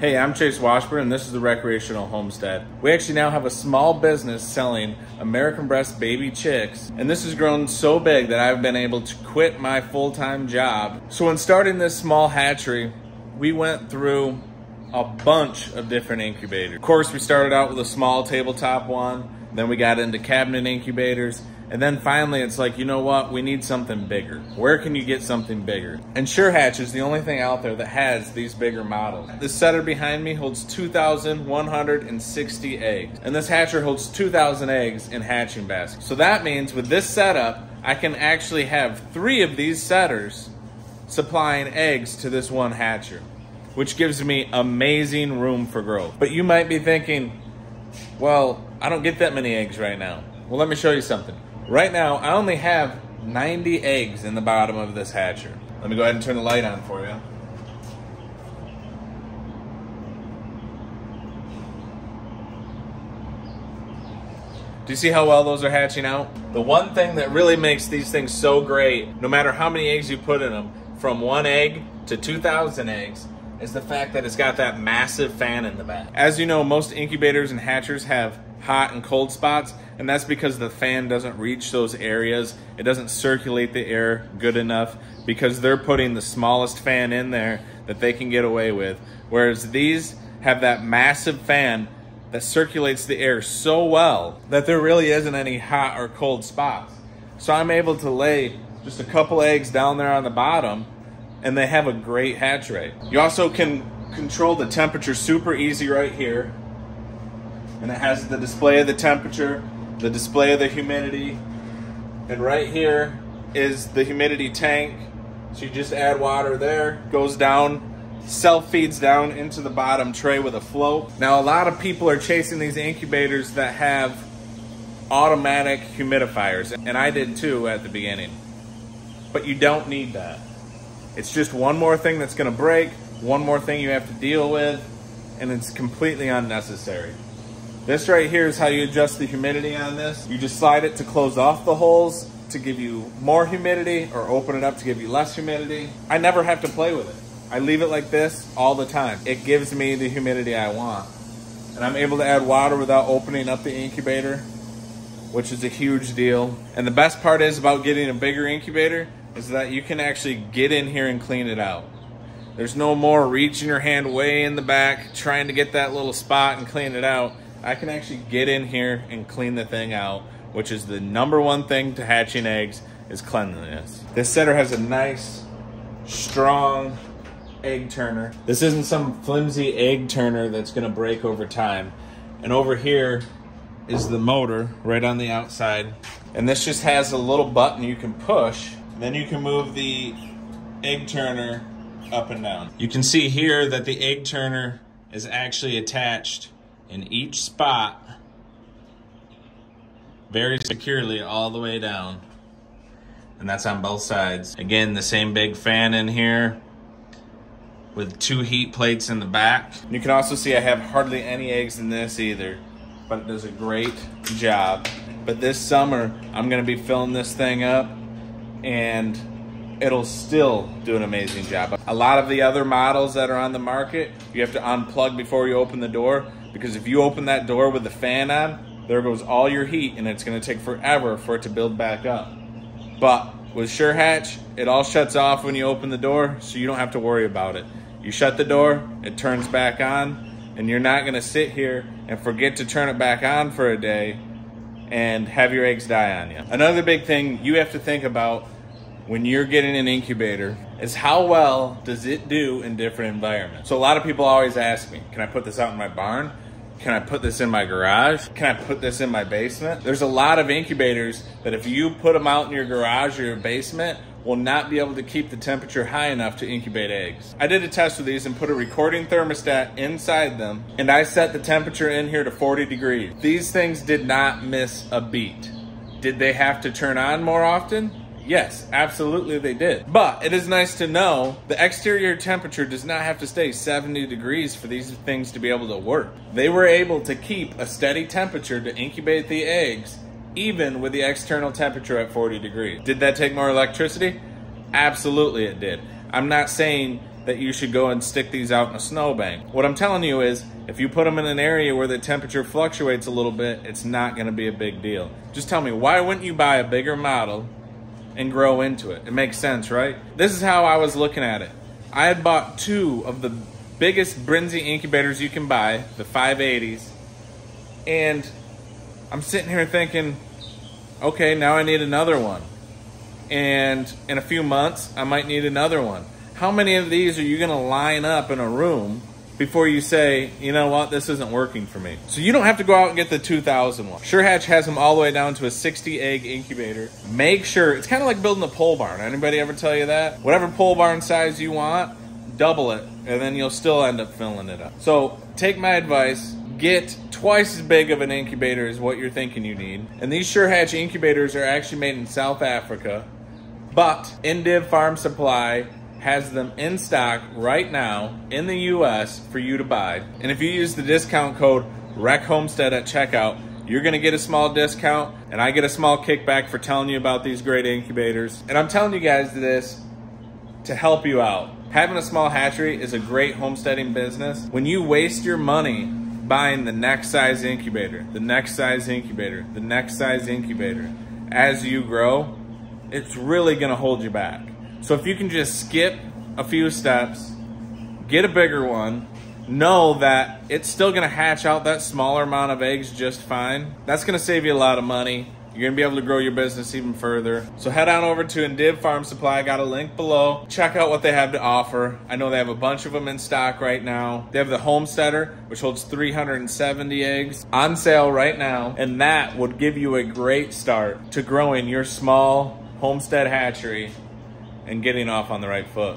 Hey, I'm Chase Washburn, and this is the Recreational Homestead. We actually now have a small business selling American Bresse baby chicks, and this has grown so big that I've been able to quit my full-time job. So when starting this small hatchery, we went through a bunch of different incubators. Of course, we started out with a small tabletop one, then we got into cabinet incubators, and then finally it's like, you know what, we need something bigger. Where can you get something bigger? And Sure Hatch is the only thing out there that has these bigger models. This setter behind me holds 2,160 eggs. And this hatcher holds 2,000 eggs in hatching baskets. So that means with this setup, I can actually have 3 of these setters supplying eggs to this one hatcher, which gives me amazing room for growth. But you might be thinking, well, I don't get that many eggs right now. Well, let me show you something. Right now, I only have 90 eggs in the bottom of this hatcher. Let me go ahead and turn the light on for you. Do you see how well those are hatching out? The one thing that really makes these things so great, no matter how many eggs you put in them, from 1 egg to 2,000 eggs, is the fact that it's got that massive fan in the back. As you know, most incubators and hatchers have hot and cold spots, and that's because the fan doesn't reach those areas. It doesn't circulate the air good enough because they're putting the smallest fan in there that they can get away with. Whereas these have that massive fan that circulates the air so well that there really isn't any hot or cold spots. So I'm able to lay just a couple eggs down there on the bottom, and they have a great hatch rate. You also can control the temperature super easy right here. And it has the display of the temperature, the display of the humidity, and right here is the humidity tank. So you just add water there, goes down, self-feeds down into the bottom tray with a float. Now a lot of people are chasing these incubators that have automatic humidifiers, and I did too at the beginning. But you don't need that. It's just one more thing that's gonna break, one more thing you have to deal with, and it's completely unnecessary. This right here is how you adjust the humidity on this. You just slide it to close off the holes to give you more humidity, or open it up to give you less humidity. I never have to play with it. I leave it like this all the time. It gives me the humidity I want. And I'm able to add water without opening up the incubator, which is a huge deal. And the best part is about getting a bigger incubator is that you can actually get in here and clean it out. There's no more reaching your hand way in the back, trying to get that little spot and clean it out. I can actually get in here and clean the thing out, which is the #1 thing to hatching eggs, is cleanliness. This setter has a nice, strong egg turner. This isn't some flimsy egg turner that's gonna break over time. And over here is the motor right on the outside. And this just has a little button you can push. Then you can move the egg turner up and down. You can see here that the egg turner is actually attached in each spot very securely all the way down. And that's on both sides. Again, the same big fan in here with 2 heat plates in the back. You can also see I have hardly any eggs in this either, but it does a great job. But this summer, I'm gonna be filling this thing up, and it'll still do an amazing job. A lot of the other models that are on the market, you have to unplug before you open the door, because if you open that door with the fan on, there goes all your heat, and it's gonna take forever for it to build back up. But with Sure Hatch, it all shuts off when you open the door, so you don't have to worry about it. You shut the door, it turns back on, and you're not gonna sit here and forget to turn it back on for a day and have your eggs die on you. Another big thing you have to think about when you're getting an incubator is how well does it do in different environments. So a lot of people always ask me, can I put this out in my barn? Can I put this in my garage? Can I put this in my basement? There's a lot of incubators that if you put them out in your garage or your basement, will not be able to keep the temperature high enough to incubate eggs. I did a test with these and put a recording thermostat inside them, and I set the temperature in here to 40 degrees. These things did not miss a beat. Did they have to turn on more often? Yes, absolutely they did. But it is nice to know the exterior temperature does not have to stay 70 degrees for these things to be able to work. They were able to keep a steady temperature to incubate the eggs, even with the external temperature at 40 degrees. Did that take more electricity? Absolutely it did. I'm not saying that you should go and stick these out in a snowbank. What I'm telling you is, if you put them in an area where the temperature fluctuates a little bit, it's not gonna be a big deal. Just tell me, why wouldn't you buy a bigger model and grow into it? It makes sense, right? This is how I was looking at it. I had bought 2 of the biggest Bresse incubators you can buy, the 580s, and I'm sitting here thinking, okay, now I need another one. And in a few months, I might need another one. How many of these are you gonna line up in a room before you say, you know what, this isn't working for me? So you don't have to go out and get the 2000 one. SureHatch has them all the way down to a 60 egg incubator. Make sure, it's kind of like building a pole barn. Anybody ever tell you that? Whatever pole barn size you want, double it, and then you'll still end up filling it up. So take my advice, get twice as big of an incubator as what you're thinking you need. And these SureHatch incubators are actually made in South Africa, but Indiv Farm Supply has them in stock right now in the US for you to buy. And if you use the discount code RECHOMESTEAD at checkout, you're gonna get a small discount, and I get a small kickback for telling you about these great incubators. And I'm telling you guys this to help you out. Having a small hatchery is a great homesteading business. When you waste your money buying the next size incubator, the next size incubator, the next size incubator, as you grow, it's really gonna hold you back. So if you can just skip a few steps, get a bigger one, know that it's still gonna hatch out that smaller amount of eggs just fine. That's gonna save you a lot of money. You're gonna be able to grow your business even further. So head on over to Indiv Farm Supply. I got a link below. Check out what they have to offer. I know they have a bunch of them in stock right now. They have the Homesteader, which holds 370 eggs, on sale right now. And that would give you a great start to growing your small homestead hatchery and getting off on the right foot.